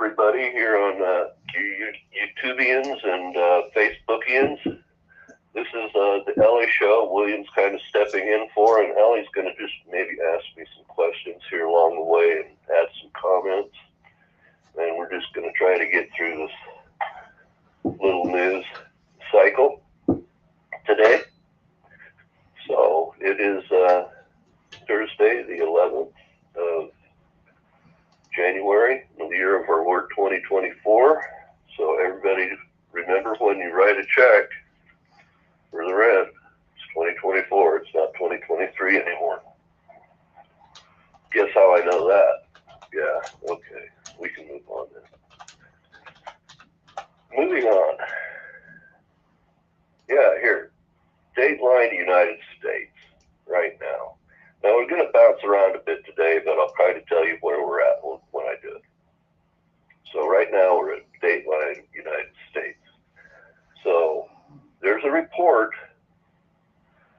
everybody here on YouTubians and Facebookians. This is the Ellie Show. William's kind of stepping in for, and Ellie's going to just maybe ask me some questions here along the way and add some comments. And we're just going to try to get through this little news cycle today. So it is Thursday, the 11th of January, the year of our Lord 2024. So everybody remember, when you write a check for the rent, it's 2024. It's not 2023 anymore. Guess how I know that? Yeah, okay. We can move on then. Moving on. Yeah, here. Dateline United States right now. Now, we're going to bounce around a bit today, but I'll try to tell you where we're at when I do it. So right now, we're at Dateline United States. So there's a report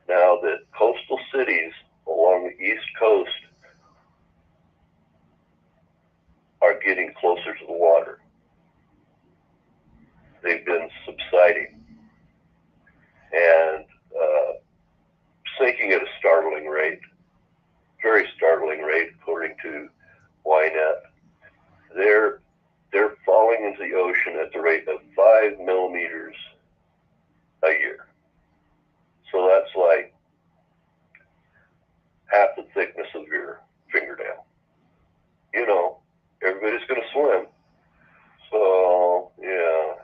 now that coastal cities along the East Coast are getting closer to the water. They've been subsiding and sinking at a startling rate. Very startling rate, according to YNET. They're falling into the ocean at the rate of 5 millimeters a year. So that's like half the thickness of your fingernail. You know, everybody's going to swim. So, yeah.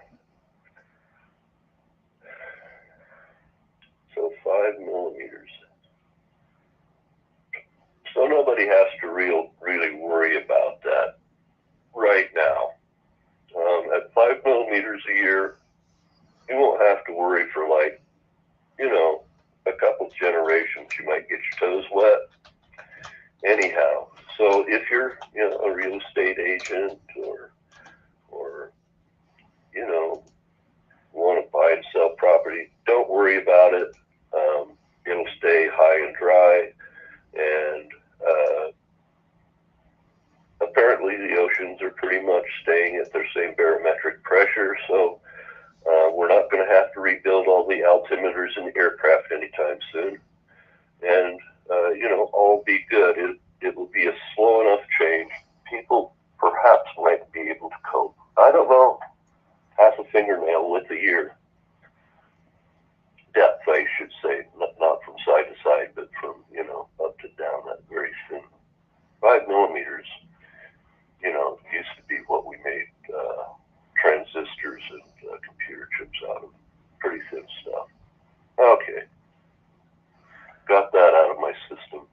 So 5 millimeters. So nobody has to really worry about that right now. At 5 millimeters a year, you won't have to worry for a couple generations. You might get your toes wet. Anyhow, so if you're a real estate agent or want to buy and sell property, don't worry about it. It'll stay high and dry. And apparently the oceans are pretty much staying at their same barometric pressure, so we're not going to have to rebuild all the altimeters in the aircraft anytime soon. And, all will be good. It will be a slow enough change. People perhaps might be able to cope. I don't know. Half a fingernail width a year. Depth, I should say, not from side to side, but from, up to down, that very thin. 5 millimeters, used to be what we made transistors and computer chips out of. Pretty thin stuff. Okay. Got that out of my system.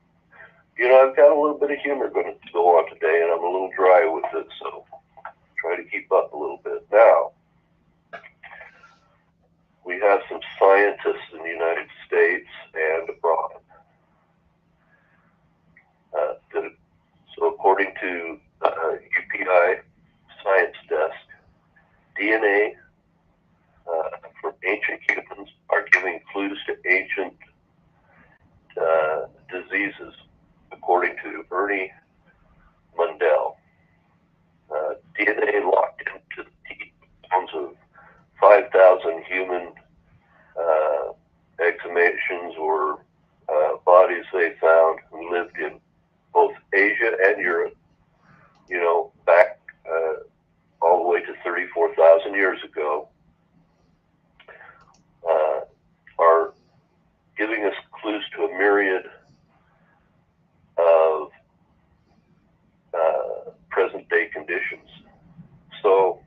I've got a little bit of humor going to go on today, and I'm a little dry with it, so try to keep up a little bit. Now, we have some scientists in the United States and abroad. So according to UPI Science Desk, DNA from ancient humans are giving clues to ancient diseases, according to Ernie Mundell. DNA locked into the bones of 5,000 human exhumations or bodies they found who lived in both Asia and Europe, back all the way to 34,000 years ago, are giving us clues to a myriad of present-day conditions. So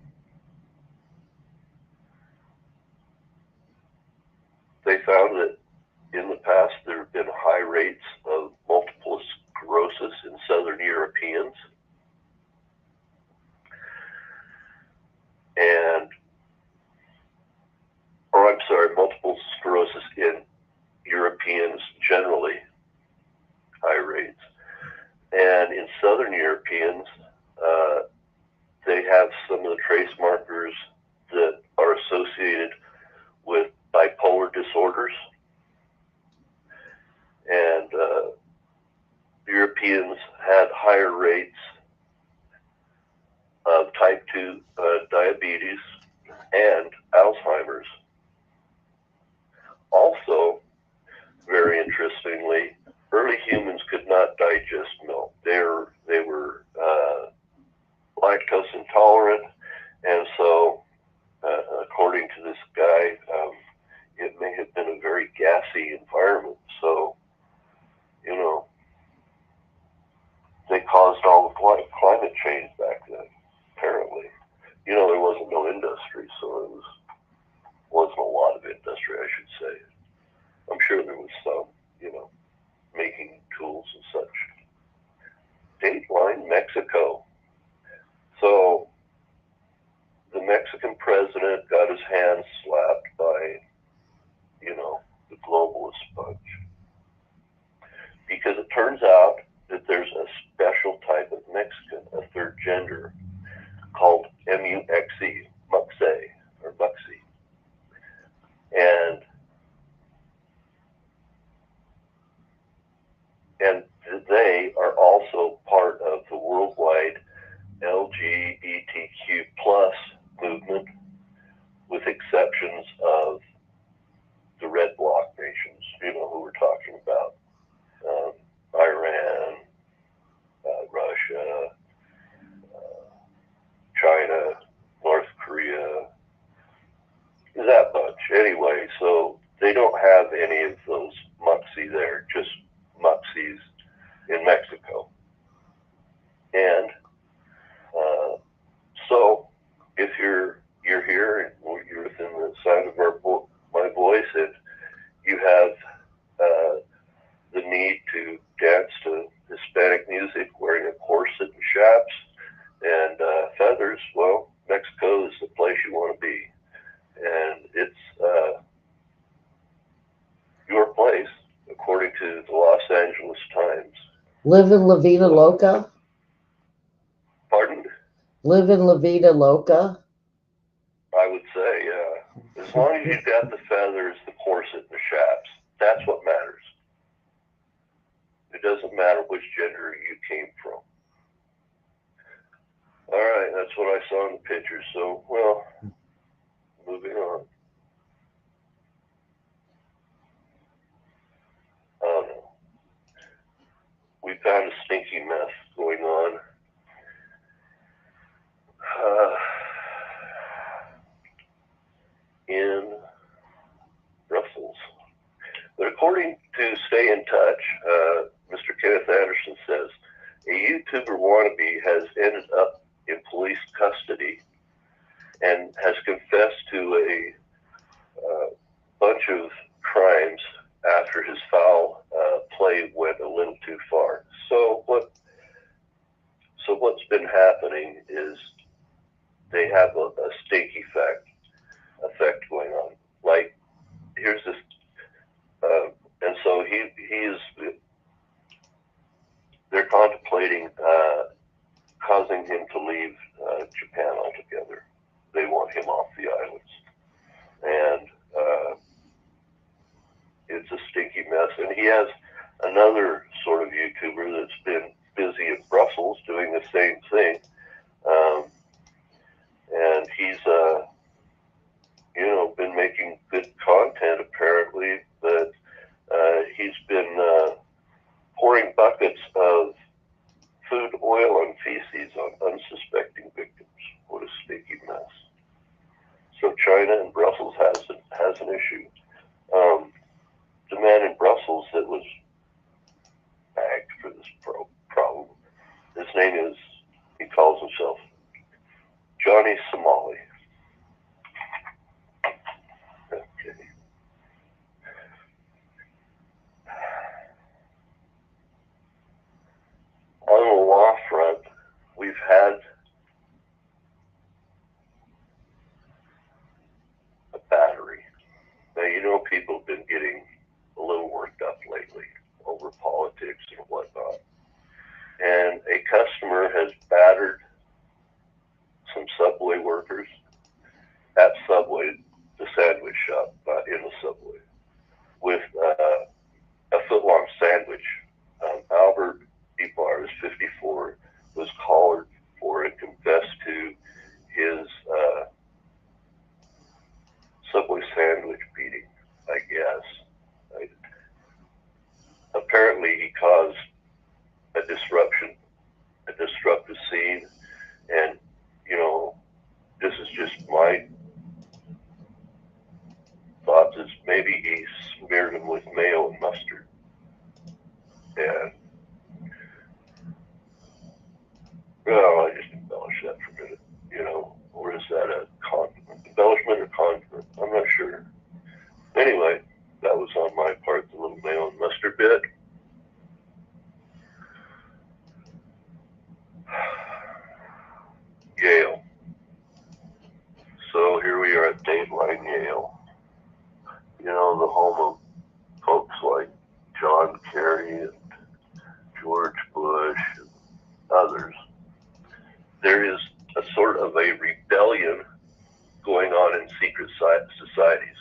they found that in the past there have been high rates of multiple sclerosis in Southern Europeans, multiple sclerosis in Europeans generally, high rates. And in Southern Europeans, they have some of the trace markers that are associated with bipolar disorders. And Europeans had higher rates of type type 2 diabetes and Alzheimer's. Also, very interestingly, early humans could not digest milk. They were lactose intolerant, and so, according to this guy, it may have been a very gassy environment. So, you know, they caused all the climate change back then, apparently. You know, there wasn't no industry, so it wasn't a lot of industry, I should say. I'm sure there was some, you know, making tools and such. Dateline, Mexico. So the Mexican president got his hands slapped by, you know, the globalist bunch. Because it turns out that there's a special type of Mexican, a third gender, called M-U-X-E, Muxe, or Muxie. And they are also part of the worldwide LGBTQ plus movement, with exceptions of the red bloc nations, you know, who we're talking about. Iran, Russia, China, North Korea, that bunch. Anyway, so they don't have any of those Muxie there, just Muxies in Mexico. And so if you're here and you're within the sound of my voice, and you have the need to dance to Hispanic music wearing a corset and chaps and feathers, well, Mexico is the place you want to be. And it's your place, according to the Los Angeles Times. Live in La Vida Loca? Pardon? Live in La Vida Loca? I would say, yeah. As long as you've got the feathers, the corset, and the chaps, that's what matters. It doesn't matter which gender you came from. All right, that's what I saw in the picture. So, well, moving on. Oh no. We've got a stinky mess going on. In Brussels. But according to Stay in Touch, Mr. Kenneth Anderson says, a YouTuber wannabe has ended up in police custody and has confessed to a bunch of crimes after his foul play went a little too far. So what's been happening is they have a stink effect going on. Like, here's this, and so they're contemplating causing him to leave Japan altogether. They want him off the islands. And it's a stinky mess. And he has another sort of YouTuber that's been busy in Brussels doing the same thing. And he's, you know, been making good content apparently, but he's been pouring buckets of food, oil, and feces on unsuspecting victims. What a stinky mess. So China and Brussels has an issue. The man in Brussels that was bagged for this problem, his name is, he calls himself Johnny Somali. Okay. On the law front, we've had a battery. Now, you know, people have been getting a little worked up lately over politics and whatnot. And a customer has battered some Subway workers at Subway, the sandwich shop in the Subway, with a foot-long sandwich. Albert Ibar is 54, was collared for and confessed to sort of a rebellion going on in secret societies.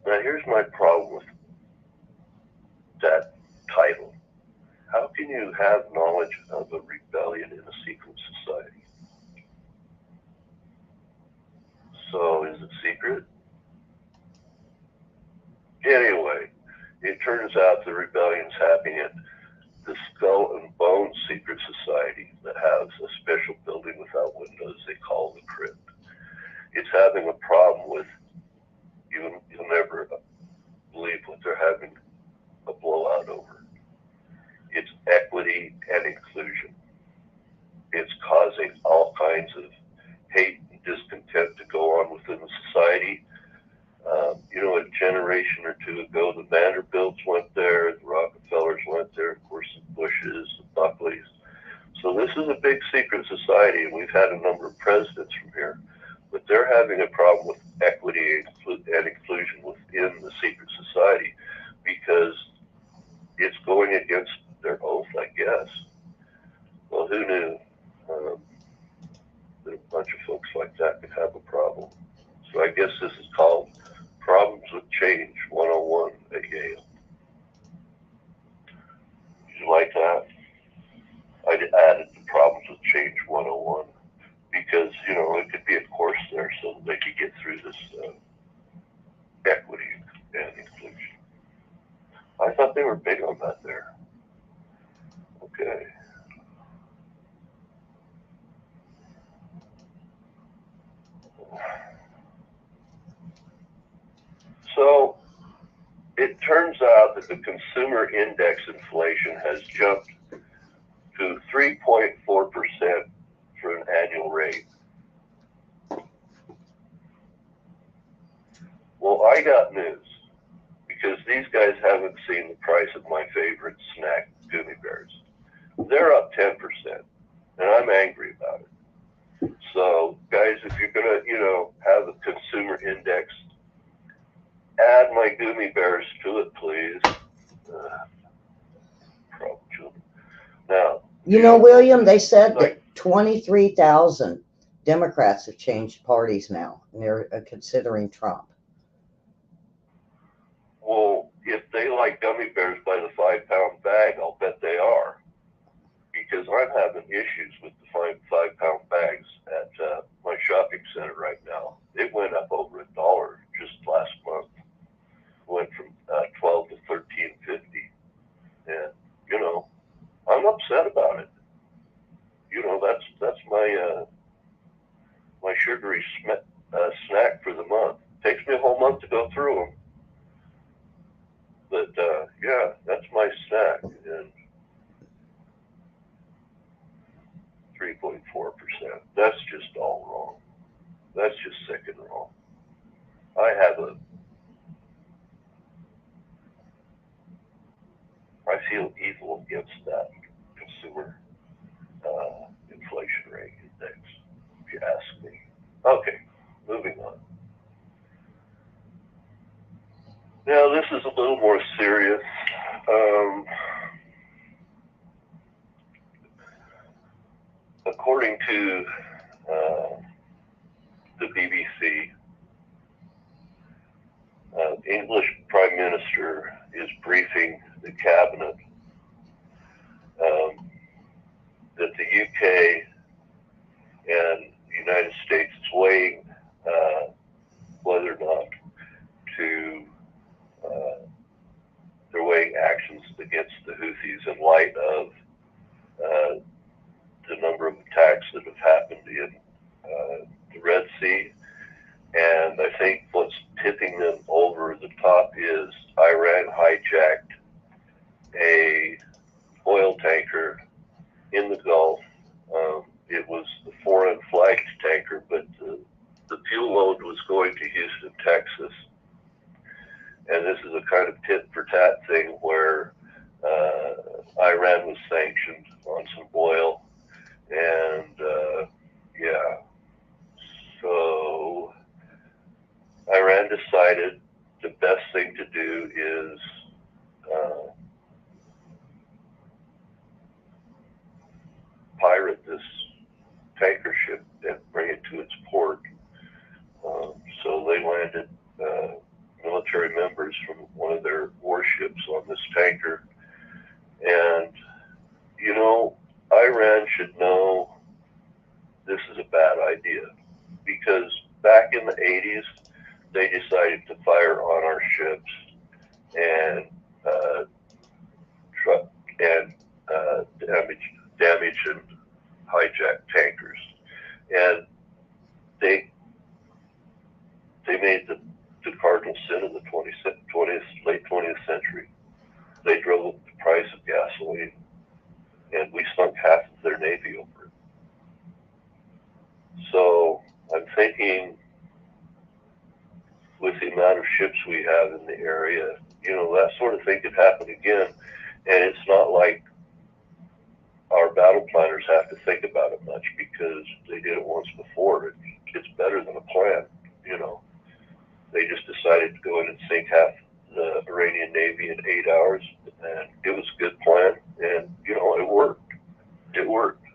Now, here's my problem with that title. How can you have knowledge of a rebellion in a secret society? So, is it secret? Anyway, it turns out the rebellion's happening at the Skull and Bones Secret Society that has a special building without windows they call the Crypt. It's having a problem with, you'll never believe what they're having a blowout over. It's equity and inclusion. It's causing all kinds of hate and discontent to go on within the society. A generation or two ago, the Vanderbilts went there, the Rockefellers went there, of course, the Bushes, the Buckleys. So this is a big secret society, and we've had a number of presidents from here, but they're having a problem with equity and inclusion within the secret society because it's going against their oath, I guess. Well, who knew that a bunch of folks like that could have a problem? So I guess this is called Problems with Change 101 at Yale. Did you like that? I added the Problems with Change 101 because, it could be a course there so that they could get through this equity and inclusion. I thought they were big on that there. Okay. So it turns out that the consumer index inflation has jumped to 3.4% for an annual rate. Well, I got news because these guys haven't seen the price of my favorite snack, gummy bears. They're up 10%, and I'm angry about it. So, guys, if you're going to, have a consumer index, add my gummy bears to it, please. Now, William, they said that 23,000 Democrats have changed parties now, and they're considering Trump. Well, if they like gummy bears by the 5-pound bag, I'll bet they are. Because I'm having issues with the 5-pound bags at my shopping center right now. It went up over $1 just last month. Went from 12 to 13.50, and I'm upset about it. That's my sugary snack for the month. Takes me a whole month to go through them, but yeah, that's my snack. And 3.4%. That's just all wrong. That's just sick and wrong. I feel evil against that consumer inflation rate index, if you ask me. Okay, moving on. Now, this is a little more serious. According to the BBC, English Prime Minister is briefing the cabinet that the UK and the United States is weighing whether or not they're weighing actions against the Houthis in light of the number of attacks that have happened in the Red Sea. And I think what's tipping them over the top is Iran hijacked a oil tanker in the Gulf. It was the foreign flagged tanker, but the fuel load was going to Houston, Texas. And this is a kind of tit for tat thing where Iran was sanctioned on some oil. And yeah, so Iran decided the best thing to do is pirate this tanker ship and bring it to its port. So they landed military members from one of their warships on this tanker. And, you know, Iran should know this is a bad idea, because back in the 80s, they decided to fire on our ships and damage and hijack tankers. And they made the cardinal sin of the late 20th century. They drove up the price of gasoline, and we sunk half of their navy over it. So I'm thinking, with the amount of ships we have in the area, you know, that sort of thing could happen again. And it's not like our battle planners have to think about it much, because they did it once before. It's better than a plan, you know. They just decided to go in and sink half the Iranian Navy in 8 hours, and it was a good plan, and, you know, it worked. It worked.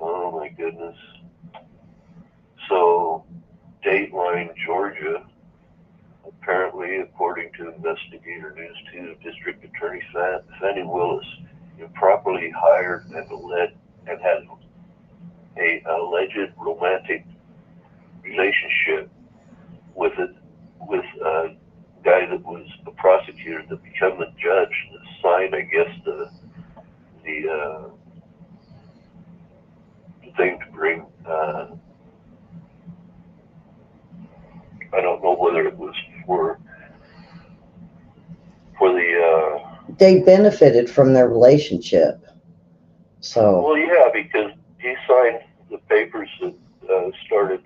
Oh, my goodness. So, Dateline, Georgia, apparently, according to Investigator News 2, District Attorney Fannie Willis improperly hired and had an alleged romantic relationship with a guy that was a prosecutor that became the judge that signed, I guess, the thing to bring. I don't know whether it was for the. They benefited from their relationship. So. Well, yeah, because he signed the papers that started.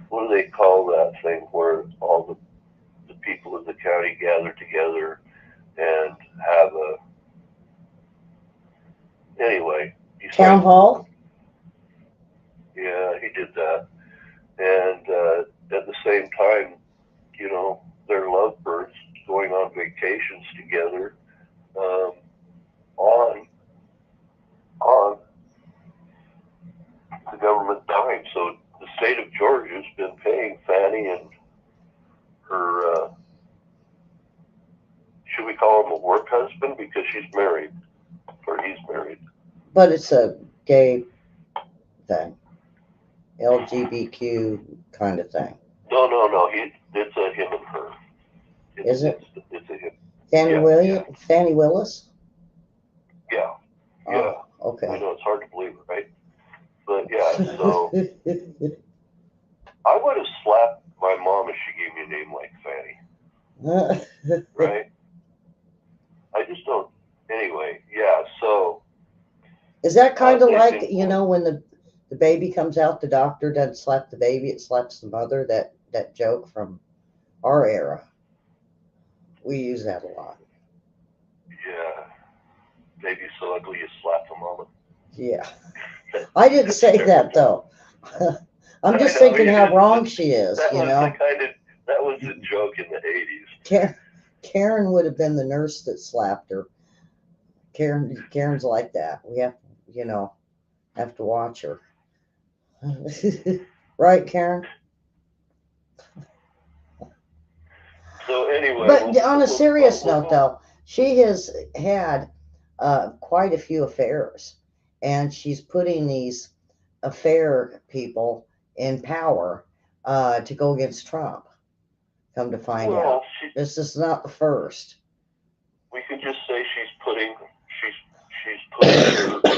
What do they call that thing where all the people of the county gather together and have a. Anyway. Town hall? Yeah, he did that. And at the same time, you know, they're lovebirds going on vacations together on the government dime. So the state of Georgia has been paying Fannie and her, should we call him a work husband, because she's married, or he's married. But it's a gay thing. LGBTQ kind of thing. No. It's a him and her. Is it? It's a him. Fannie Willis? Yeah. Oh, okay. I know, it's hard to believe, right? But yeah, so I would have slapped my mom if she gave me a name like Fannie. Right? I just don't. Anyway, yeah, so. Is that kind of like, you know, when the baby comes out, the doctor doesn't slap the baby, it slaps the mother? That joke from our era. We use that a lot. Yeah. Baby's so ugly you slap the mama. Yeah. I didn't say that, though. I'm just thinking how wrong she is, you know. That was a joke in the 80s. Karen would have been the nurse that slapped her. Karen's like that. We have, you know, have to watch her. Right, Karen? So anyway. But on a serious note, though, she has had quite a few affairs, and she's putting these affair people in power to go against Trump. Come to find out, this is not the first. We can just say she's putting her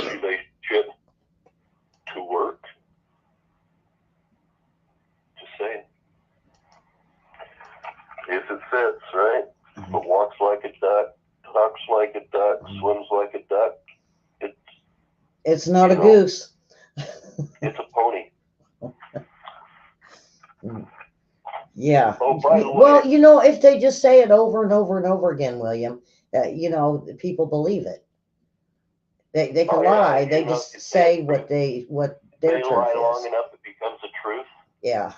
relationship to work. Just saying. If it fits, right? But walks like a duck, talks like a duck, swims like a duck. It's not a goose. It's a pony. Yeah. Oh, by the way. Well, you know, if they just say it over and over and over again, William, you know, people believe it. They can lie. They just say what their truth is. They lie long enough, it becomes a truth. Yeah.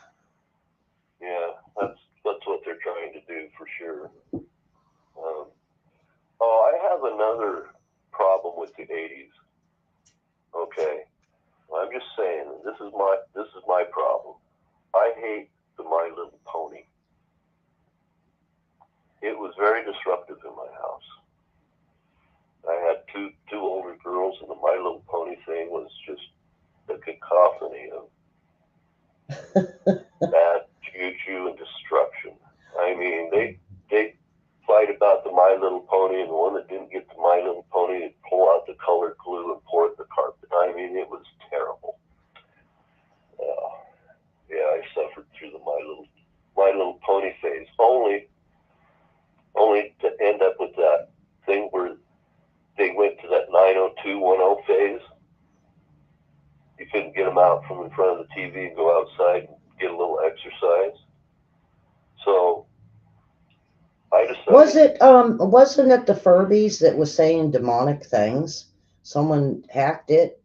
Yeah, that's what they're trying to do for sure. I have another problem with the 80s. Okay, I'm just saying this is my problem. I hate the My Little Pony. It was very disruptive in my house. I had two older girls, and the My Little Pony thing was just a cacophony of bad juju and destruction. I mean, they fight about the My Little Pony, and the one that didn't get the My Little Pony would pull out the colored glue and pour it in the carpet. I mean, it was terrible. Yeah, I suffered through the My Little Pony phase, only to end up with that thing where they went to that 90210 phase. You couldn't get them out from in front of the TV and go outside and get a little exercise. So I decided. Wasn't it the Furbies that was saying demonic things? Someone hacked it,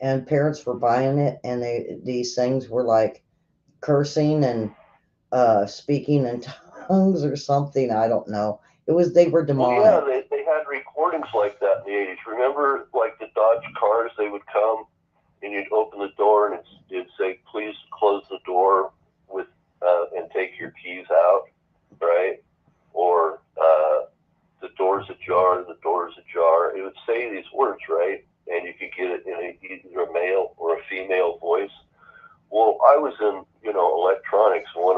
and parents were buying it, and these things were like cursing and speaking in tongues or something. I don't know. They were demonic. Well, yeah, they had recordings like that in the 80s. Remember, like the Dodge cars, they would come and you'd open the door and it'd say, please close the door with and take your keys out, right? Or the door's ajar, the door's ajar. It would say these words, right? And you could get it in either a male or a female voice. Well, I was in, electronics. One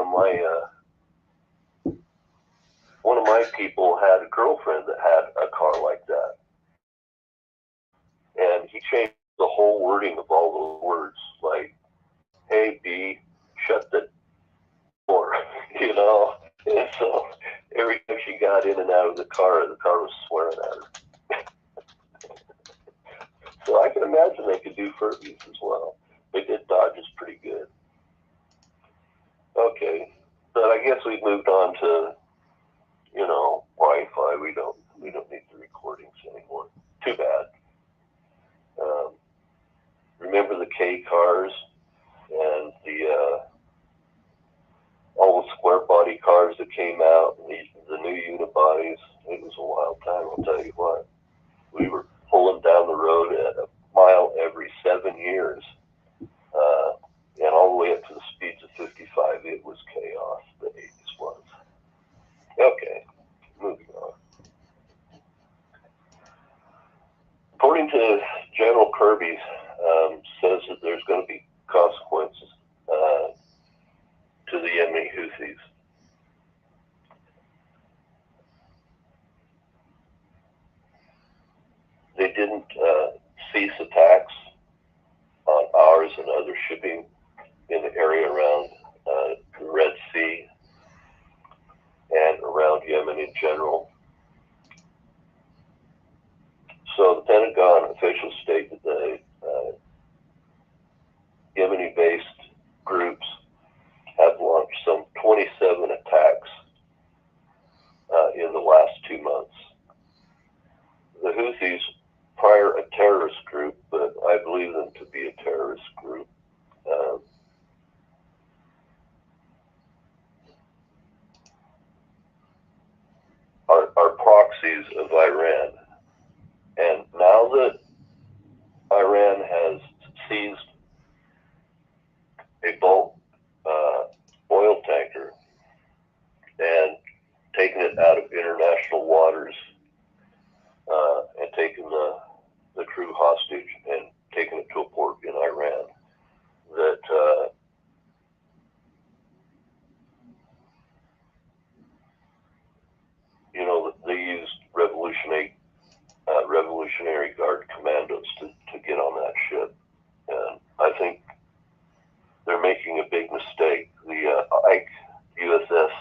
of my people had a girlfriend that had a car like that. And he changed the whole wording of all those words, like, hey, B, shut the door, And so every time she got in and out of the car was swearing at her. So I can imagine they could do Furbies as well. They did Dodges pretty good. Okay, but I guess we've moved on to, Wi-Fi. We don't need the recordings anymore. Too bad. Remember the K cars and all the square body cars that came out, and the new unibodies. It was a wild time, I'll tell you what. We were pulling down the road at a mile every 7 years, and all the way up to the speeds of 55. It was chaos. The 80s was. Okay, moving on. According to General Kirby, says that there's going to be consequences to the Yemeni Houthis. They didn't cease attacks on ours and other shipping in the area around the Red Sea and around Yemen in general. So the Pentagon officials state that the Yemeni-based groups have launched some 27 attacks in the last 2 months. The Houthis, prior a terrorist group, but I believe them to be a terrorist group, are proxies of Iran. And now that Iran has seized a bulk oil tanker and taken it out of international waters and taken the crew hostage and taken it to a port in Iran, that they used Revolutionary Guard commandos to get on that ship. And I think they're making a big mistake. The Ike USS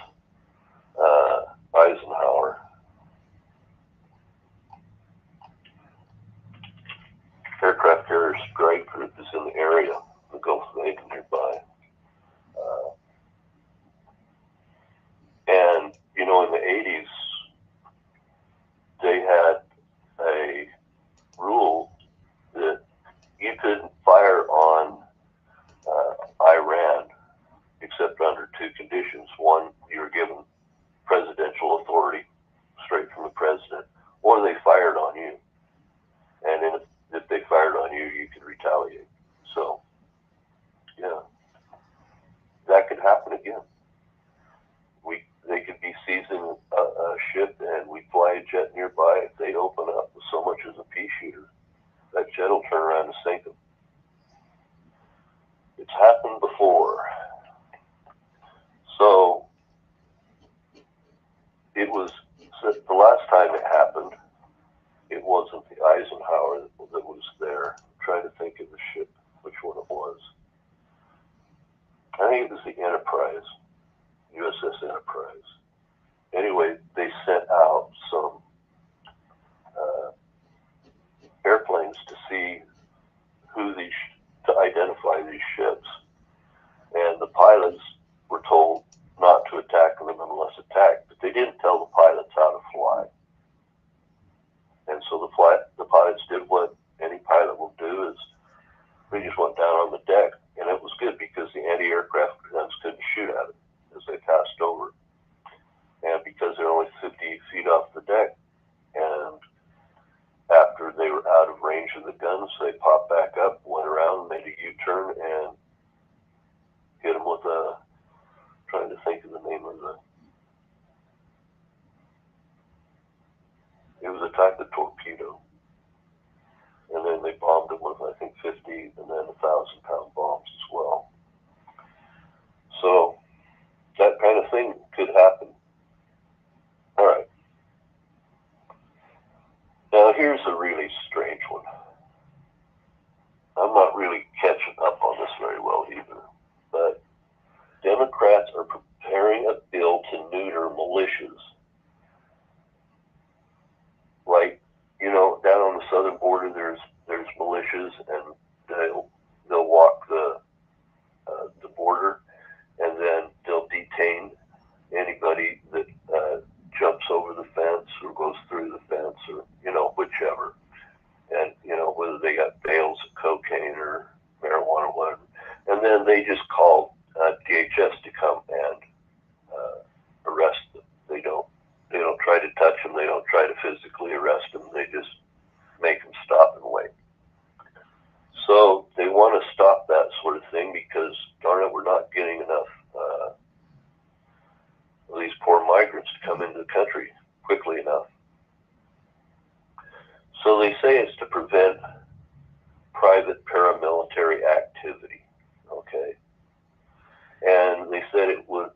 Eisenhower aircraft carrier strike group is in the area, the Gulf of Aden nearby. And, in the 80s, they had a rule that you couldn't fire on Iran except under 2 conditions. One, you were given presidential authority straight from the president, or they fired on you. and then if they fired on you, you could retaliate. So, yeah, that could happen again. They could be seizing a ship, and we fly a jet nearby. If they open up with so much as a pea shooter, that jet will turn around and sink them. It's happened before. So it was the last time it happened. It wasn't the Eisenhower that was there. I'm trying to think of the ship, which one it was. I think it was the Enterprise, USS Enterprise. Anyway, they sent out some airplanes to see to identify these ships. And the pilots were told not to attack them unless attacked, but they didn't tell the pilots how to fly. And so the pilots did what any pilot will do, is they just went down on the deck, and it was good because the anti-aircraft guns couldn't shoot at it as they passed over. And because they're only 50 feet off the deck, and after they were out of range of the guns, they popped back up, went around, made a U-turn, and hit them with trying to think of the name of it was a type of torpedo. And then they bombed them with, I think, 50 and then 1,000-pound bombs as well. So that kind of thing could happen. All right. Now here's a really strange one. I'm not really catching up on this very well either, but Democrats are preparing a bill to neuter militias. Like, down on the southern border, there's militias, and they'll walk the border, and then they'll detain anybody that jumps over the fence or goes through the fence, or whichever, and whether they got bales of cocaine or marijuana or whatever, and then they just call DHS to come and arrest them. They don't try to touch them. They don't try to physically arrest them. They just make them stop and wait. So they want to stop that sort of thing because, darn it, we're not getting enough of these poor migrants to come into the country quickly enough. So they say it's to prevent private paramilitary activity, okay? And they said it would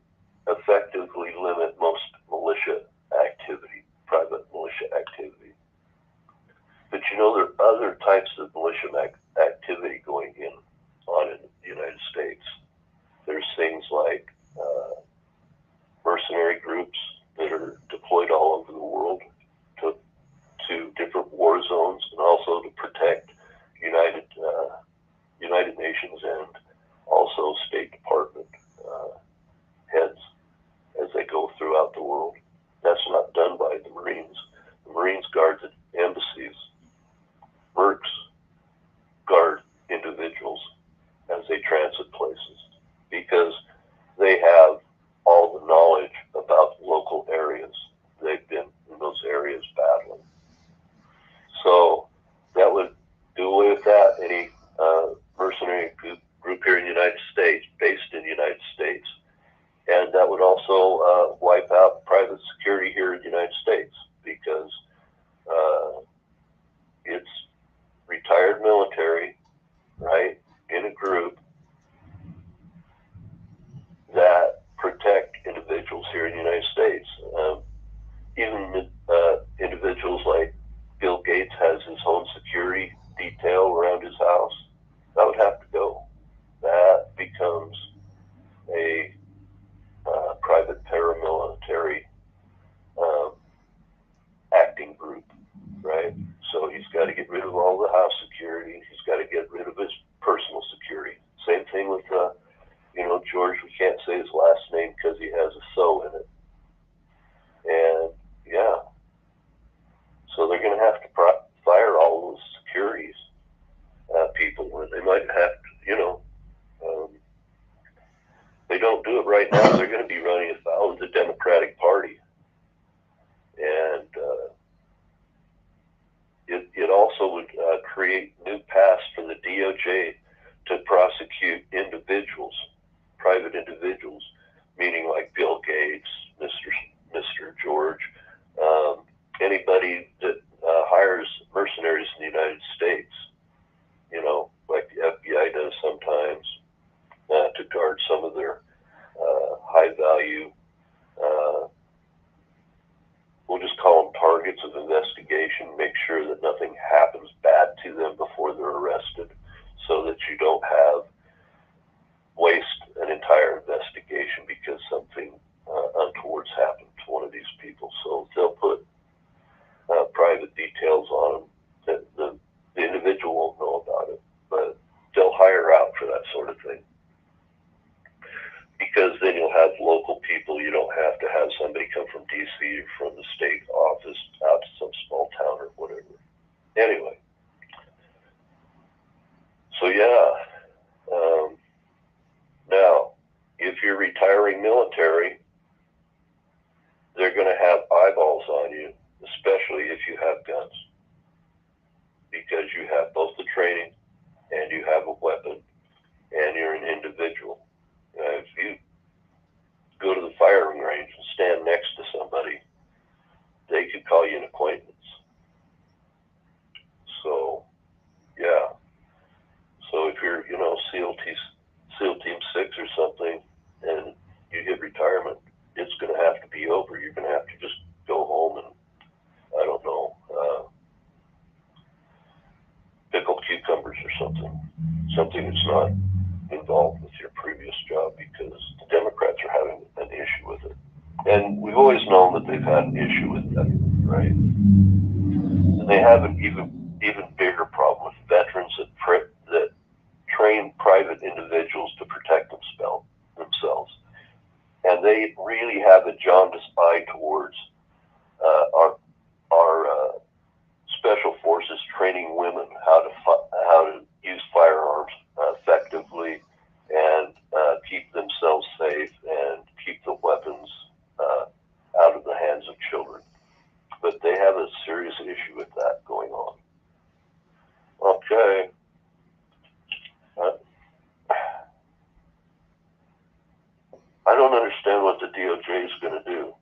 effectively limit most militia activity, private militia activity. But there are other types of militia activity going on in the United States. There's things like mercenary groups that are deployed all over the world to different war zones, and also to protect United Nations and also State Department heads as they go throughout the world. That's not done by the Marines. The Marines guard the embassies. Mercs guard individuals as they transit places because they have all the knowledge about local areas. They've been in those areas battling. So that would do away with that. Any mercenary group here in the United States, based in the United States. And that would also wipe out private security here in the United States because it's retired military, right, in a group that protect individuals here in the United States. Even individuals like Bill Gates has his own security detail around his house. That would have to go. That becomes a private paramilitary acting group, right? So he's got to get rid of all the house security. He's got to get rid of his personal security. Same thing with, George. We can't say his last name because he has a "so" in it. And yeah, so they're going to have to fire all those securities people. They might have to, they don't do it right now. They're going to be running afoul of the Democratic Party. And it also would passed for the DOJ to prosecute individuals, private individuals, meaning like Bill Gates, Mr. George, anybody that hires mercenaries in the United States, you know, like the FBI does sometimes, to guard some of their high value, we'll just call them targets of investigation, make sure that nothing happens bad to them before they're arrested, so that you don't waste an entire investigation because something untoward's happened to one of these people. So they'll put private details on them that the individual won't know about it, but they'll hire out for that sort of thing. Because then you'll have local people. You don't have to have somebody come from D.C. or from the state office out to some small town or whatever. Anyway, so yeah. Now, if you're retiring military, they're going to have eyeballs on you, especially if you have guns, because you have both the training and you have a weapon and you're an individual. If you go to the firing range and stand next to somebody, they could call you an acquaintance. So, yeah. So if you're, you know, SEAL Team 6 or something, and you hit retirement, it's going to have to be over. You're going to have to just go home and, I don't know, pickle cucumbers or something that's not involved with your previous job, because the Democrats are having an issue with it. And we've always known that they've had an issue with that, right? And they have an even bigger problem with veterans that train private individuals to protect themselves. And they really have a jaundiced eye towards our special forces training women how to use firearms effectively and keep themselves safe and keep the weapons out of the hands of children. But they have a serious issue with that going on. Okay. I don't understand what the DOJ is going to do.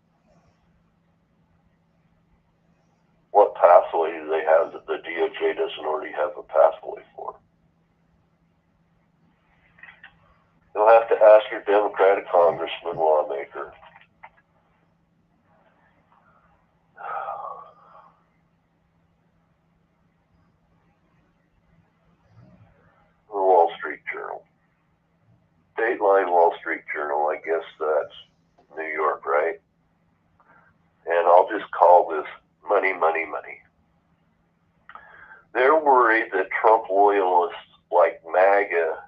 What pathway do they have that the DOJ doesn't already have a pathway for? You'll have to ask your Democratic congressman, lawmaker. The Wall Street Journal. Dateline Wall Street Journal, I guess that's New York, right? And I'll just call this money, money, money. They're worried that Trump loyalists like MAGA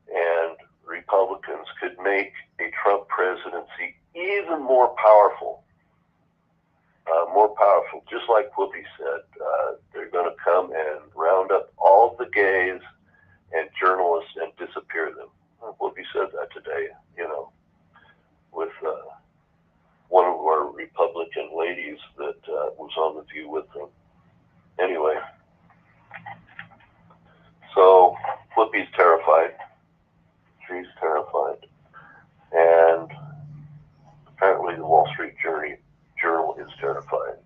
and Republicans could make a Trump presidency even more powerful. Just like Whoopi said, they're going to come and round up all of the gays and journalists and disappear them. Whoopi said that today, you know, with one of our Republican ladies that was on The View with them. Anyway, so Whoopi's terrified. She's terrified. And apparently the Wall Street Journal is terrified.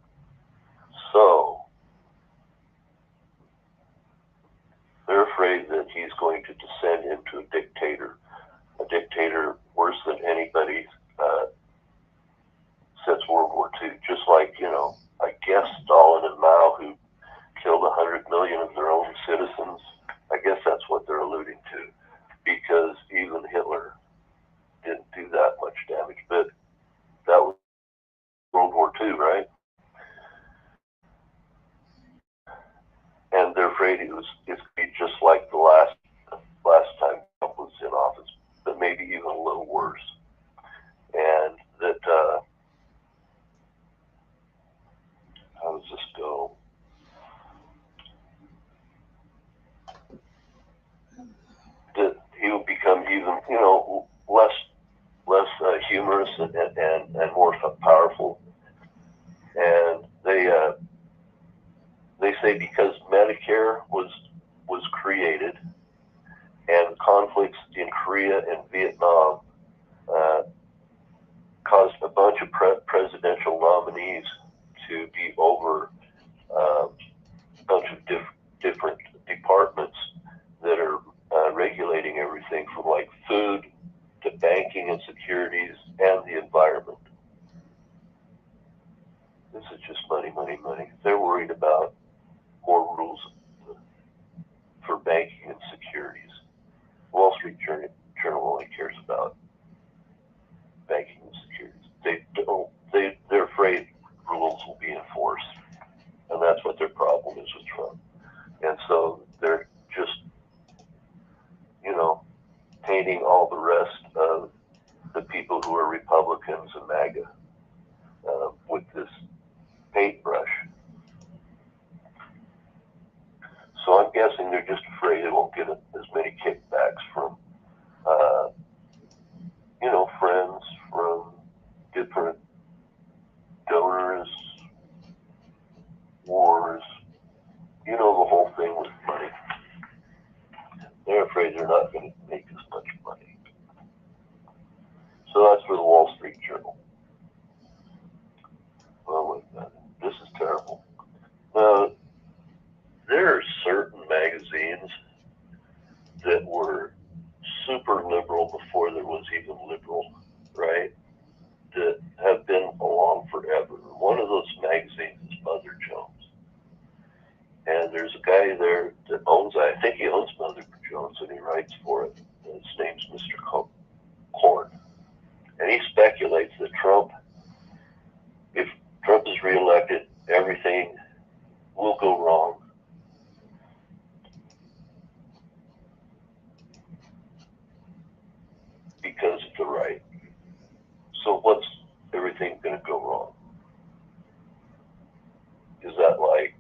So they're afraid that he's going to descend into a dictator worse than anybody since World War II. Just like, you know, I guess Stalin and Mao, who killed 100 million of their own citizens. I guess that's what they're alluding to, because even Hitler didn't do that much damage. But that was World War II, right? And they're afraid it's going to be just like the last time Trump was in office, but maybe even a little worse. And that, how does this go? That he will become even, you know, less humorous and more powerful. And they say because Medicare all the rest of the people who are Republicans and MAGA with this paintbrush. So I'm guessing they're just afraid they won't get as many kickbacks from, friends, from different donors, wars, the whole thing with money. They're afraid they're not going to make as much money. So that's for the Wall Street Journal. Oh my God, this is terrible. There are certain magazines that were super liberal before there was even liberal, right? That have been along forever. One of those magazines is Mother Jones. And there's a guy there that owns, I think he owns Mother Jones, and he writes for it. And his name's Mr. Korn. And he speculates that if Trump is reelected, everything will go wrong. Because of the right. So what's everything going to go wrong? Is that like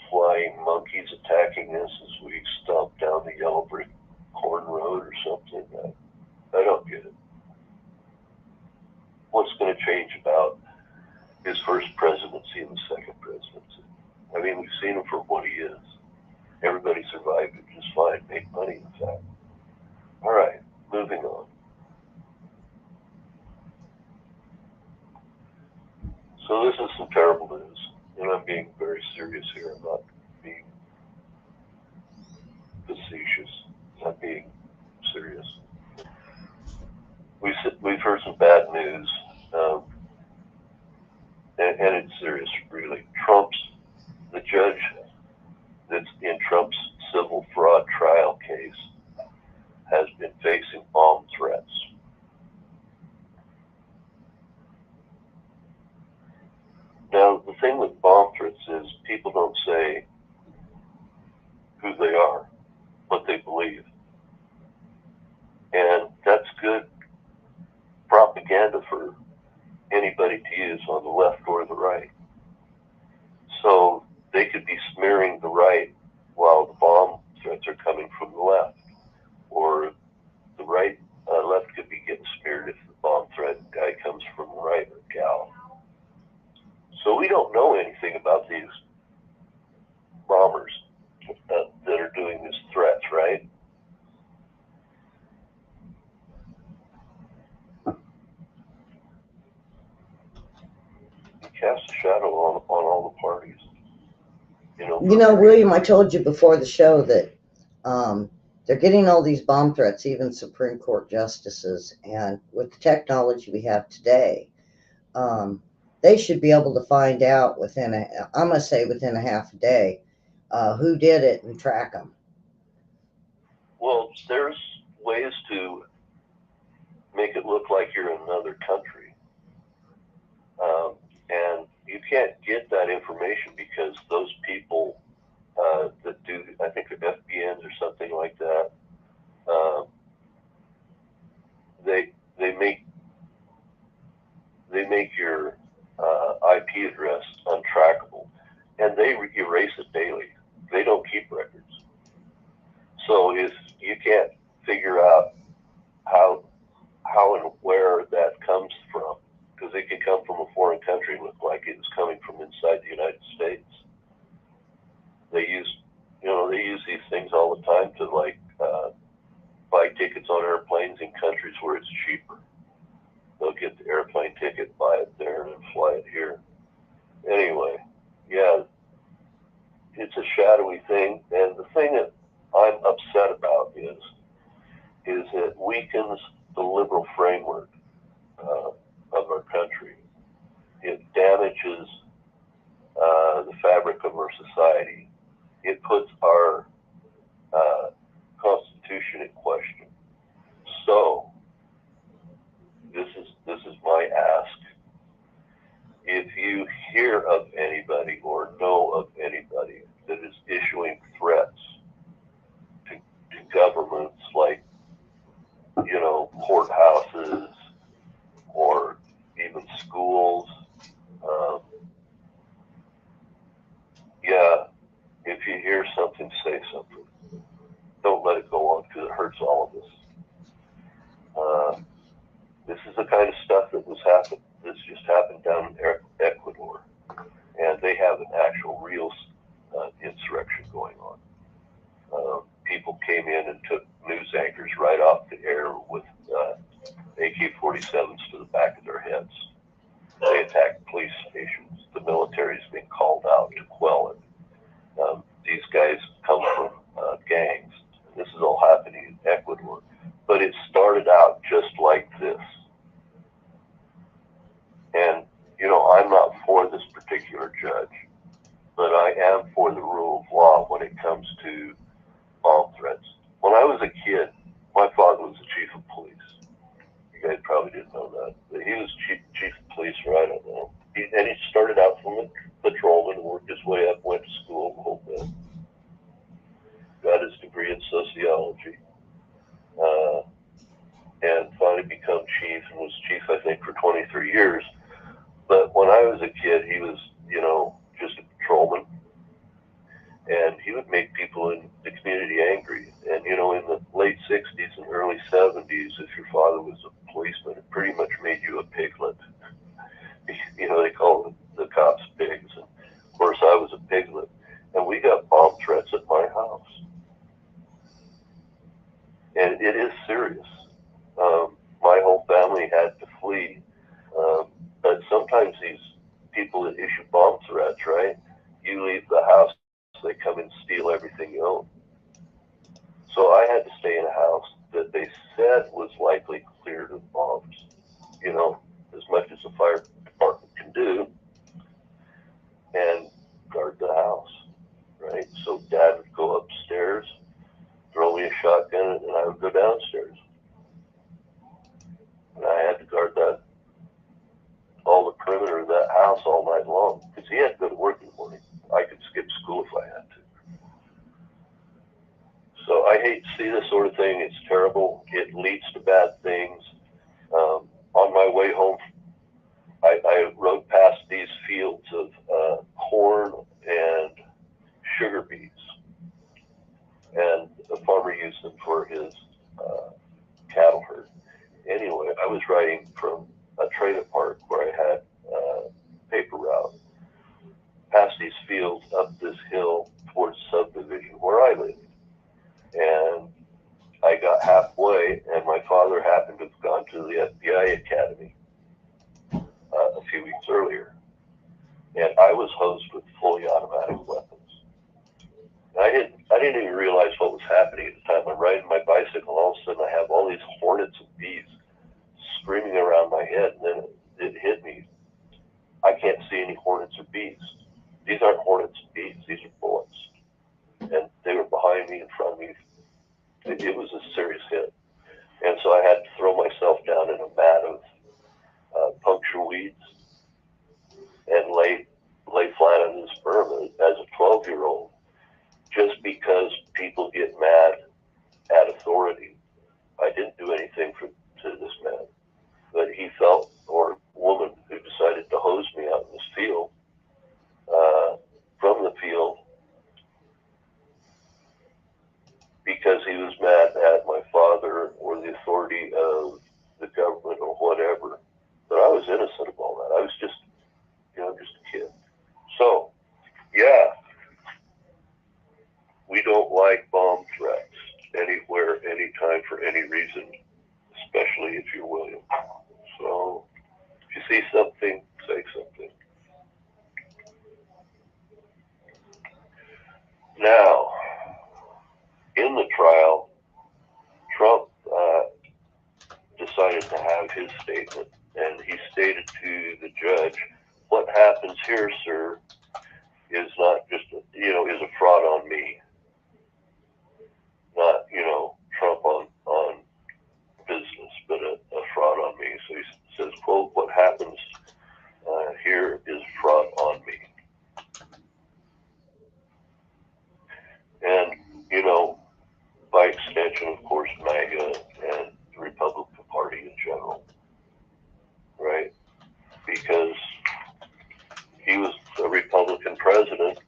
flying monkeys attacking us as we stomp down the yellow brick corn road or something? I don't get it. What's going to change about his first presidency and the second presidency? I mean, we've seen him for what he is. Everybody survived it just fine, made money, in fact. All right, moving on. So this is some terrible news, and I'm being very serious here. I'm not being facetious. I'm being serious. We've heard some bad news, and it's serious, really. The judge that's in Trump's civil fraud trial case has been facing bomb threats. Now, the thing with bomb threats is people don't say who they are, what they believe. And that's good propaganda for anybody to use on the left or the right. So they could be smearing the right while the bomb threats are coming from the left. Or the left could be getting smeared if the bomb threat guy comes from the right or gal. So we don't know anything about these bombers that are doing these threats, right? It casts a shadow on all the parties. William, I told you before the show that they're getting all these bomb threats, even Supreme Court justices. And with the technology we have today, they should be able to find out within a half a day who did it and track them. Well, there's ways to make it look like you're in another country. And you can't get that information because those people that do, I think they're FBNs or something like that, they make your IP address untrackable, and they erase it daily. They don't keep records. So if you can't figure out how and where that comes from, because it could come from a foreign country and look like it was coming from inside the United States. They use these things all the time to buy tickets on airplanes in countries where it's cheaper. They'll get the airplane ticket, buy it there, and then fly it here. Anyway, yeah, it's a shadowy thing, and the thing that I'm upset about is it weakens the liberal framework of our country. It damages the fabric of our society. It puts our Constitution in question. So this is my ask. If you hear of anybody or know of anybody that is issuing threats to governments like right off the air with AK-47s to the back of their heads. They attacked police stations. The military's been called out to quell it. These guys come from gangs. This is all happening in Ecuador. But it started out just like this. And, you know, I'm not for this particular judge, but I am for the rule of law when it comes to bomb threats. When I was a kid, my father was the chief of police. You guys probably didn't know that. But he was chief of police, or I don't know. And he started out from a patrolman, worked his way up, went to school a little bit. Got his degree in sociology. And finally become chief, and was chief, I think, for 23 years. But when I was a kid, he was, you know, just a patrolman. And he would make people in the community angry. And, you know, in the late 60s and early 70s, if your father was a policeman, it pretty much made you a piglet. You know, they called the cops pigs. And of course, I was a piglet. And we got bomb threats at my house. And it is serious. My whole family had to flee. But sometimes these people that issue bomb threats, right? You leave the house, they come and steal everything you own. So I had to stay in a house that they said was likely cleared of bombs, you know, as much as the fire department can do, and guard the house, right? So Dad would go upstairs, throw me a shotgun, and I would go downstairs. And I had to guard that, all the perimeter of that house all night long, because he had to go to work in the morning. I could skip school if I had to. So I hate to see this sort of thing. It's terrible. It leads to bad things. On my way home, I rode past these fields of corn and sugar beets. And the farmer used them for his cattle herd. Anyway, I was riding from a trailer park where I had paper route, past these fields, up this hill towards subdivision where I lived. And I got halfway, and my father happened to have gone to the FBI Academy a few weeks earlier. And I was hosed with fully automatic weapons. And I didn't even realize what was happening at the time. I'm riding my bicycle, all of a sudden I have all these hornets and bees screaming around my head, and then it hit me. I can't see any hornets or bees. These aren't hornets and bees, these are bullets. And they were behind me, in front of me. It was a serious hit. And so I had to throw myself down in a mat of puncture weeds and lay flat on this berm as a 12-year-old, just because people get mad at authority. I didn't do anything to this man, but he felt, or woman who decided to hose me out in this field, from the field, because he was mad at my father or the authority of the government or whatever. But I was innocent of all that. I was just, you know, just a kid. So, yeah, we don't like bomb threats anywhere, anytime, for any reason, especially if you're William. So, if you see something, say something. Now, in the trial, Trump decided to have his statement, and he stated to the judge, what happens here, sir, is not just, is a fraud on me. Not, Trump on business, but a fraud on me. So he says, quote, what happens here is fraud on me. And, by extension, of course, MAGA and the Republican Party in general, right? Because he was a Republican president,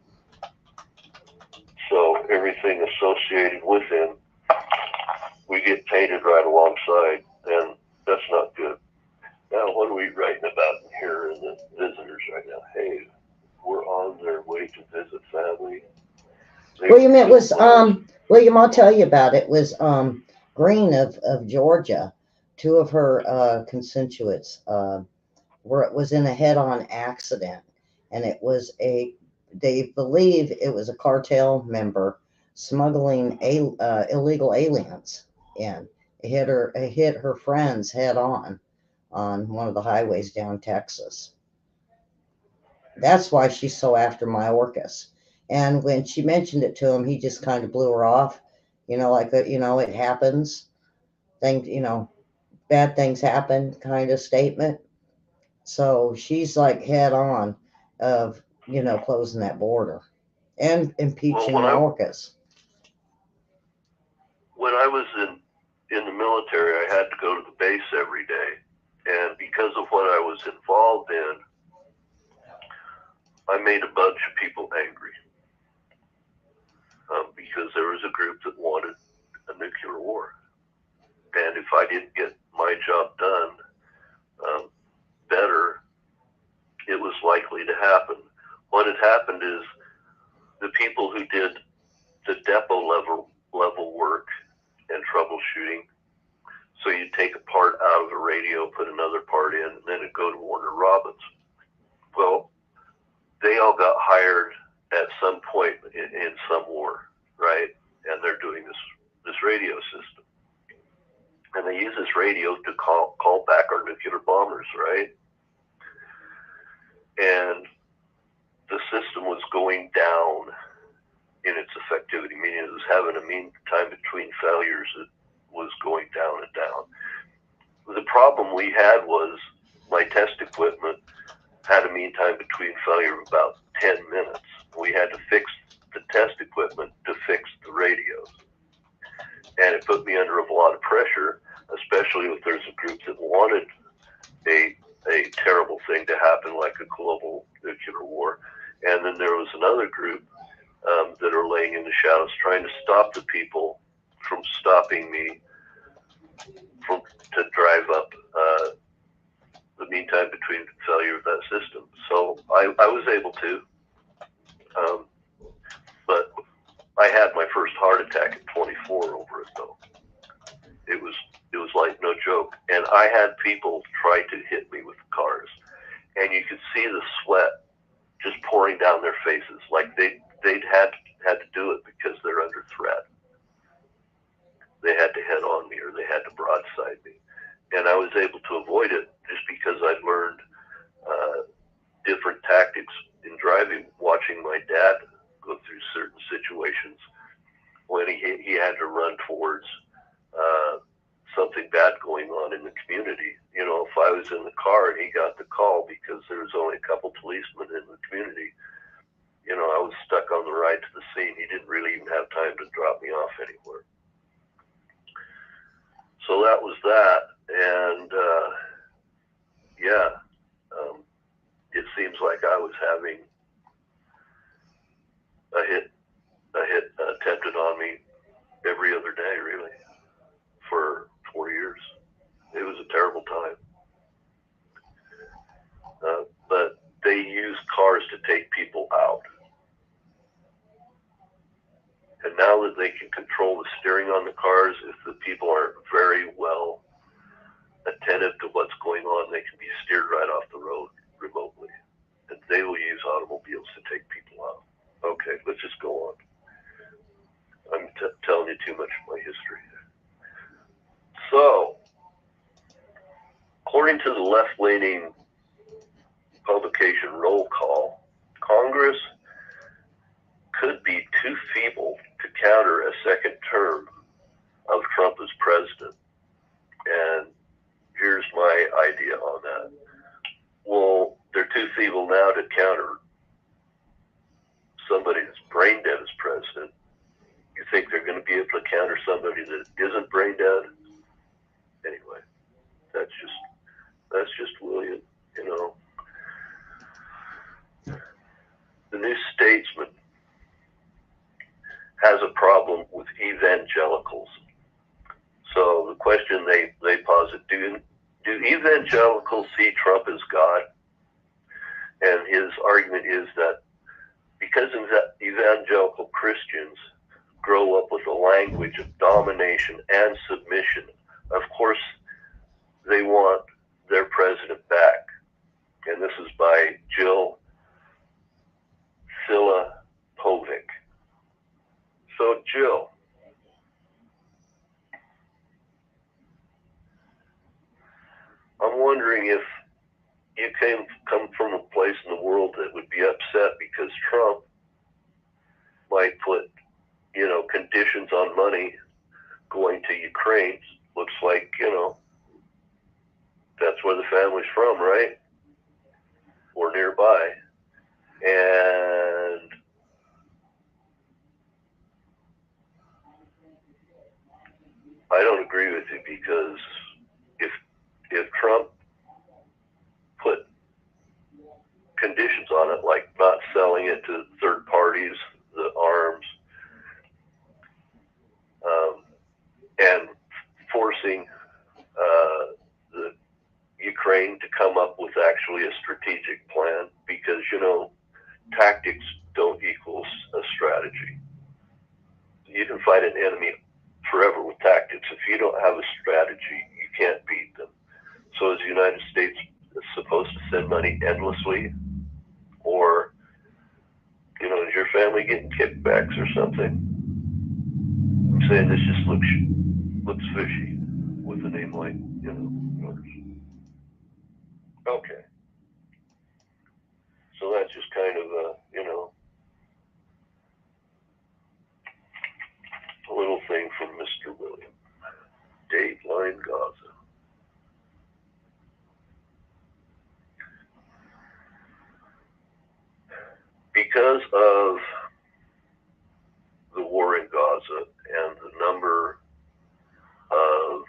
so everything associated with him, we get tainted right alongside, and that's not good. Now, what are we writing about here in the visitors right now? Hey, we're on their way to visit family. William, it was, William, I'll tell you about it. It was Green of Georgia, two of her constituents was in a head-on accident, and it was they believe it was a cartel member smuggling illegal aliens in. It hit her friends head on one of the highways down Texas. That's why she's so after Mayorkas. And when she mentioned it to him, he just kind of blew her off, like that, it happens. Things, bad things happen kind of statement. So she's like head on of, closing that border and impeaching Mayorkas. When I was in the military, I had to go to the base every day. And because of what I was involved in, I made a bunch of people angry. Because there was a group that wanted a nuclear war. And if I didn't get my job done better, it was likely to happen. What had happened is the people who did the depot level work and troubleshooting, so you'd take a part out of a radio, put another part in, and then it'd go to Warner Robins. Well, they all got hired at some point in some war, right? And they're doing this radio system. And they use this radio to call back our nuclear bombers, right? And the system was going down in its effectivity, meaning it was having a mean time between failures that was going down and down. The problem we had was my test equipment had a mean time between failure of about 10 minutes. We had to fix the test equipment to fix the radios. And it put me under a lot of pressure, especially if there's a group that wanted a terrible thing to happen, like a global nuclear war. And then there was another group that are laying in the shadows trying to stop the people from stopping me to drive up the mean time between failure of that system. So I was able to, but I had my first heart attack at 24 over it, though. It was like no joke. And I had people try to hit me with cars, and you could see the sweat just pouring down their faces, like they'd had to do it because they're under threat. They had to head on me, or they had to broadside me. And I was able to avoid it just because I'd learned different tactics in driving, watching my dad go through certain situations when he had to run towards something bad going on in the community. If I was in the car and he got the call because there was only a couple policemen in the community, I was stuck on the ride to the scene. He didn't really even have time to drop me off anywhere. So that was that. And it seems like I was having a hit attempted on me every other day, really, for 4 years. It was a terrible time. But they use cars to take people out. And now that they can control the steering on the cars, if the people aren't very well attentive to what's going on, they can be steered right off the road remotely. And they will use automobiles to take people out. Okay, let's just go on. I'm telling you too much of my history. So, according to the left-leaning publication Roll Call, Congress could be too feeble to counter a second term of Trump as president. And here's my idea on that. Well, they're too feeble now to counter somebody that's brain dead as president. You think they're going to be able to counter somebody that isn't brain dead? Anyway, that's just William, The New Statesman has a problem with evangelicals. So the question they posit, do evangelicals see Trump as God? And his argument is that because evangelical Christians grow up with a language of domination and submission. Of course, they want their president back. And this is by Jill Filipovic. So, Jill, I'm wondering if you come from a place in the world that would be upset because Trump might put, conditions on money going to Ukraine. Looks like, that's where the family's from, right? Or nearby. And I don't agree with you, because if Trump put conditions on it, like not selling it to third parties, the arms, and forcing the Ukraine to come up with actually a strategic plan, because, tactics don't equal a strategy. You can fight an enemy forever with tactics. If you don't have a strategy, you can't beat them. So is the United States supposed to send money endlessly? Or, is your family getting kickbacks or something? I'm saying this just looks fishy with a name like, yours. Okay. So that's just kind of a little thing from Mr. William. Dateline Gaza. Because of the war in Gaza and the number of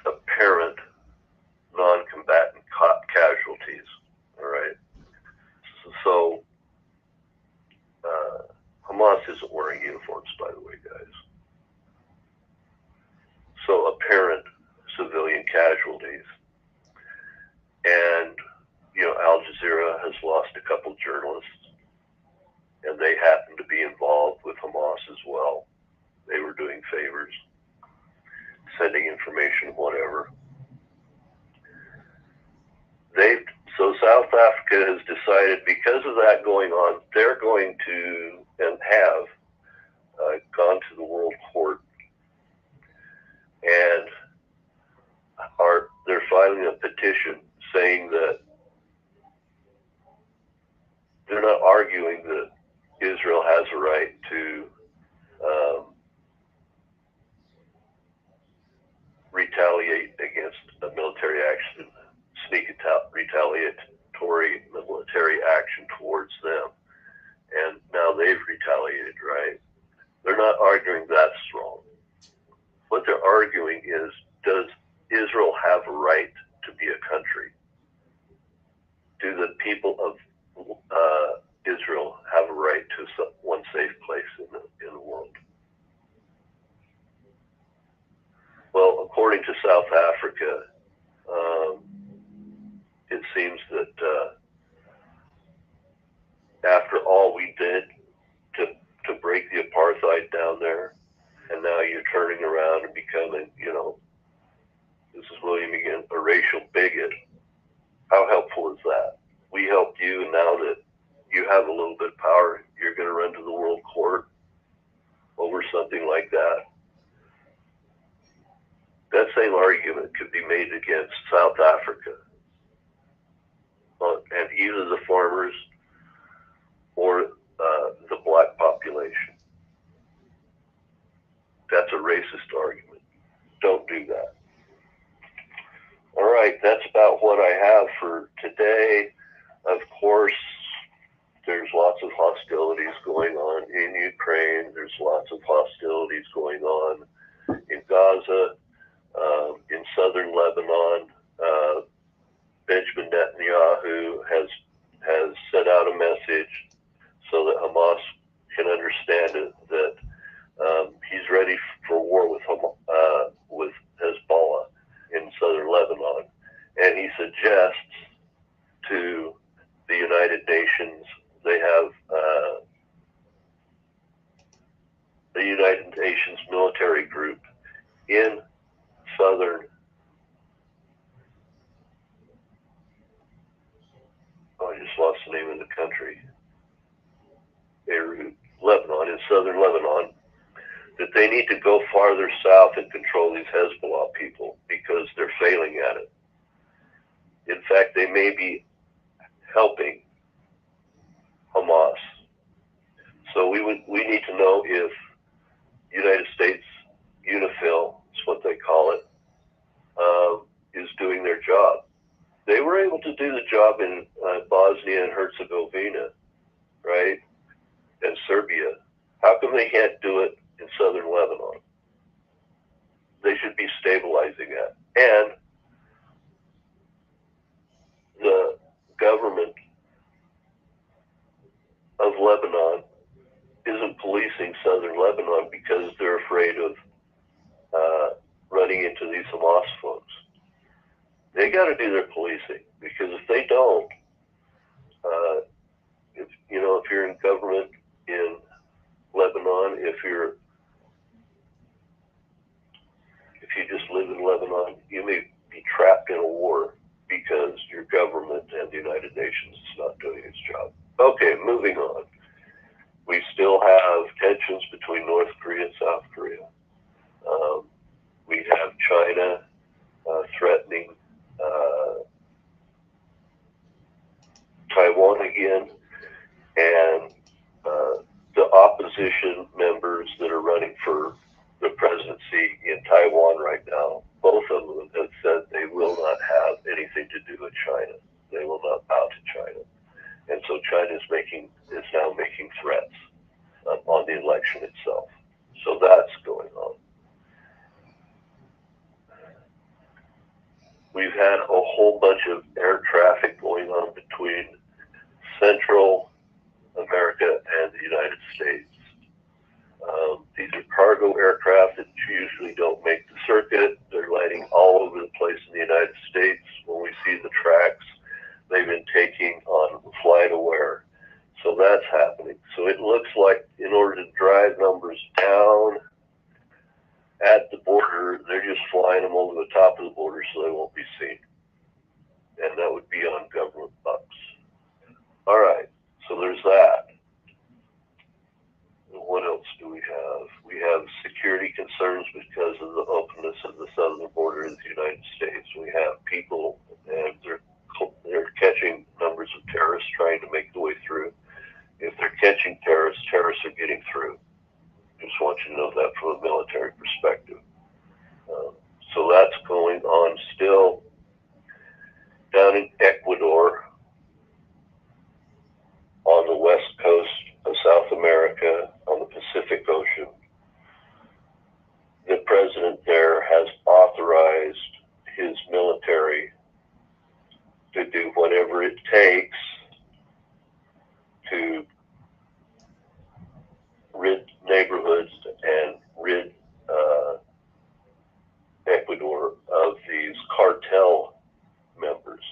apparent non-combatant casualties, all right? So Hamas isn't wearing uniforms, by the way, guys. So apparent civilian casualties. And, Al Jazeera has lost a couple journalists, and they happen to be involved with Hamas as well. They were doing favors, sending information, whatever. So South Africa has decided, because of that going on, they're going to, and have, gone to the World Court, and they're filing a petition saying that they're not arguing that Israel has a right to retaliate against a military action, retaliatory military action towards them. And now they've retaliated, right? They're not arguing that's wrong. What they're arguing is, does Israel have a right to be a country? Do the people of Israel have a right to one safe place in the world? Well, according to South Africa, it seems that after all we did to break the apartheid down there, and now you're turning around and becoming, this is William again, a racial bigot. How helpful is that? We helped you, and now that you have a little bit of power, you're going to run to the World Court over something like that. That same argument could be made against South Africa, and either the farmers or the black population. That's a racist argument. Don't do that. All right, that's about what I have for today. Of course, there's lots of hostilities going on in Ukraine. There's lots of hostilities going on in Gaza, in southern Lebanon. Benjamin Netanyahu has sent out a message so that Hamas can understand it, that he's ready for war with Hezbollah in southern Lebanon. And he suggests to the United Nations, they have the United Nations military group in southern, oh, I just lost the name of the country, Beirut, Lebanon, in southern Lebanon, that they need to go farther south and control these Hezbollah people because they're failing at it. In fact, they may be helping Hamas. So we need to know if United States UNIFIL, is what they call it, is doing their job. They were able to do the job in Bosnia and Herzegovina, right, and Serbia. How come they can't do it in southern Lebanon? They should be stabilizing that. And the government of Lebanon isn't policing southern Lebanon because they're afraid of running into these Hamas folks. They got to do their policing, because if they don't, if you're in government in Lebanon, if you just live in Lebanon, you may be trapped in a war because your government and the United Nations is not doing its job. Okay, moving on. We still have tensions between North Korea and South Korea. We have China threatening Taiwan again, and the opposition members that are running for the presidency in Taiwan right now, both of them have said they will not have anything to do with China. They will not bow to China. And so China is now making threats on the election itself. So that's going on. We've had a whole bunch of air traffic going on between Central America and the United States. These are cargo aircraft that usually don't make the circuit. They're landing all over the place in the United States. When we see the tracks they've been taking on FlightAware. So that's happening. So it looks like in order to drive numbers down at the border, they're just flying them over the top of the border so they won't be seen. And that would be on government bucks. All right, so there's that. What else do we have? We have security concerns because of the openness of the southern border of the United States. We have people, and they're catching numbers of terrorists trying to make the way through. If they're catching terrorists, terrorists are getting through. Just want you to know that from a military perspective. So that's going on still. Down in Ecuador, on the west coast of South America, on the Pacific Ocean, the president there has authorized his military to do whatever it takes to rid neighborhoods and rid Ecuador of these cartel members.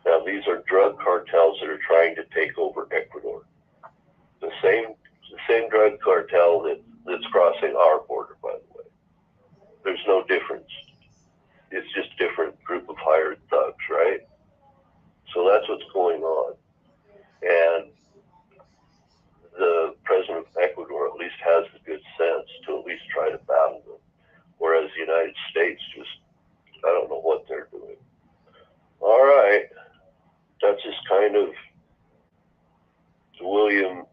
Now, these are drug cartels that are trying to take over Ecuador. The same drug cartel that's crossing our border, by the way. There's no difference. It's just a different group of hired thugs, right? So that's what's going on. And the president of Ecuador at least has the good sense to at least try to battle them. Whereas the United States just, I don't know what they're doing. All right. That's just kind of the William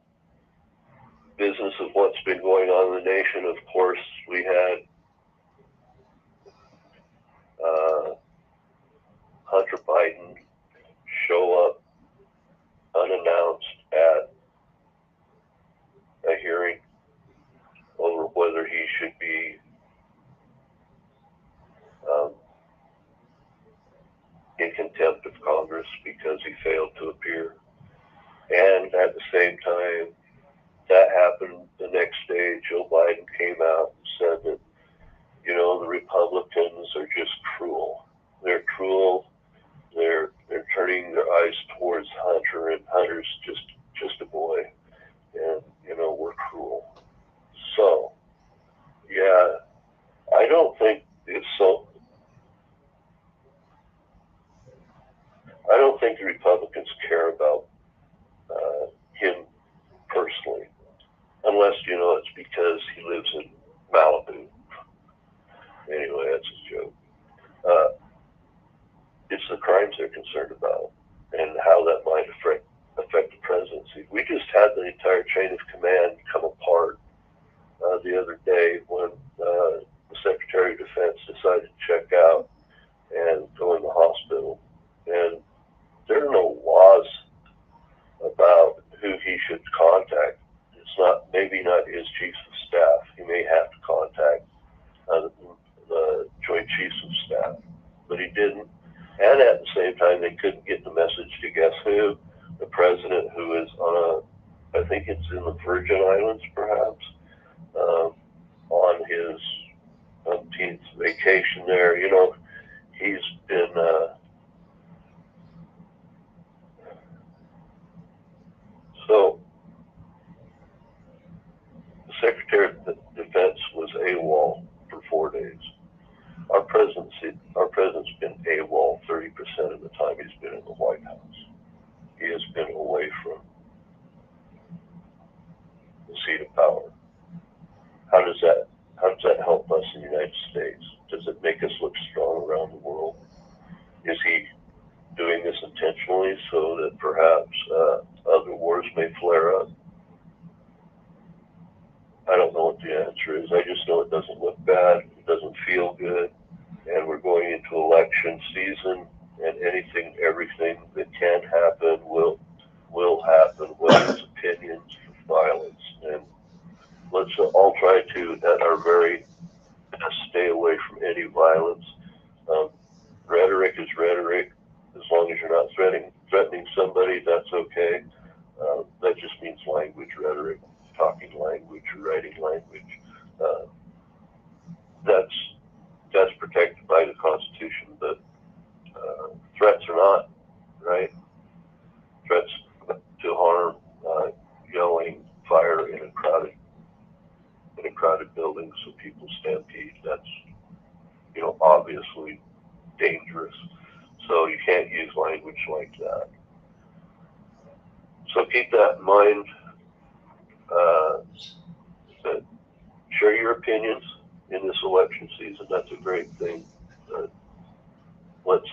business of what's been going on in the nation. Of course, we had Hunter Biden show up unannounced at a hearing over whether he should be in contempt of Congress because he failed to appear. And at the same time that happened, the next day Joe Biden came out and said that, the Republicans are just cruel. They're cruel. They're turning their eyes towards Hunter, and Hunter's just a boy. And, we're cruel. So other day when the Secretary of Defense decided to check out and go in the hospital. And there are no laws about who he should contact. It's not, maybe not his chiefs of staff. He may have to contact the Joint Chiefs of Staff, but he didn't. And at the same time, they couldn't get the message to guess who? The president, who is on I think it's in the Virgin Islands, perhaps, on his umpteenth vacation there. You know, he's been so the Secretary of Defense was AWOL for 4 days. Our president's been AWOL 30% of the time he's been in the White House. He has been away from the seat of power. How does that help us in the United States? Does it make us look strong around the world? Is he doing this intentionally so that perhaps other wars may flare up? I don't know what the answer is. I just know it doesn't look bad. It doesn't feel good. And we're going into election season, and everything that can happen will happen, whether it's opinions or violence. And let's all try to, at our very best, stay away from any violence. Rhetoric is rhetoric. As long as you're not threatening somebody, that's okay. That just means language rhetoric, talking language, or writing language. That's protected by the Constitution, but threats are not, right? Threats to harm, yelling, fire in a crowded building so people stampede. That's, obviously dangerous. So you can't use language like that. So keep that in mind. Share your opinions in this election season. That's a great thing. Let's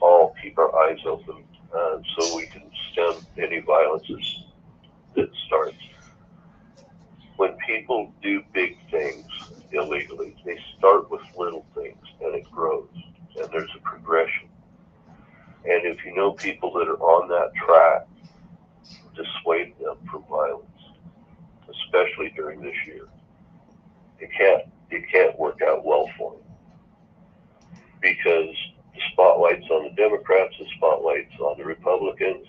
all keep our eyes open so we can stem any violence that starts. When people do big things illegally, they start with little things and it grows, and there's a progression. And if you know people that are on that track, dissuade them from violence, especially during this year. It can't work out well for them, because the spotlight's on the Democrats, the spotlight's on the Republicans.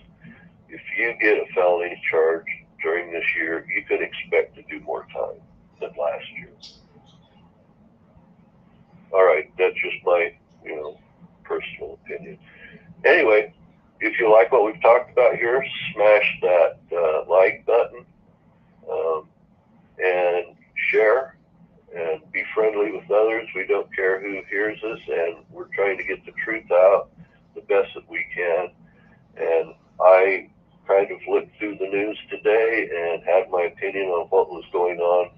If you get a felony charge during this year, you can expect to do more time than last year. All right, that's just my, personal opinion. Anyway, if you like what we've talked about here, smash that like button and share and be friendly with others. We don't care who hears us, and we're trying to get the truth out the best that we can. And I kind of looked through the news today and had my opinion on what was going on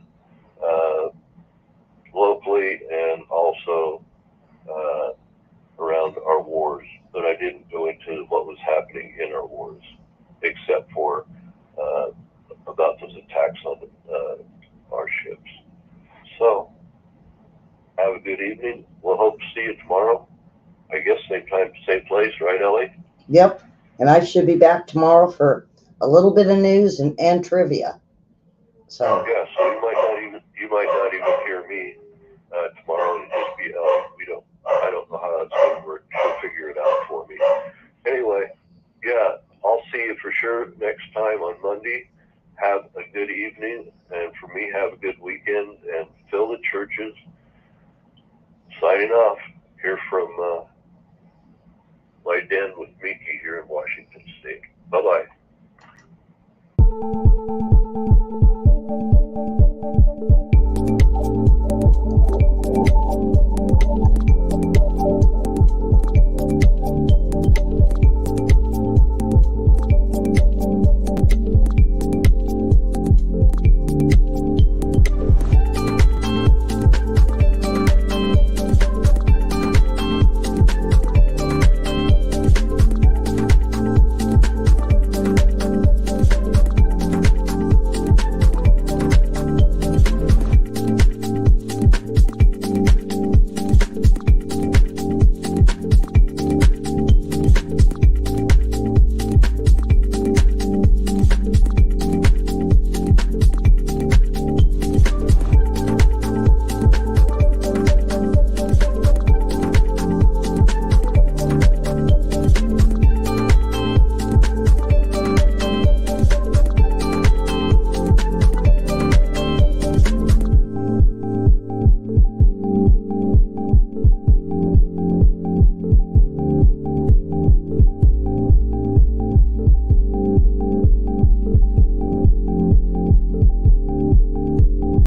locally and also around our wars, but I didn't go into what was happening in our wars, except for about those attacks on our ships. So, have a good evening. We'll hope to see you tomorrow. I guess same time, same place, right, Ellie? Yep. And I should be back tomorrow for a little bit of news and trivia. So yeah, so you might not even hear me tomorrow.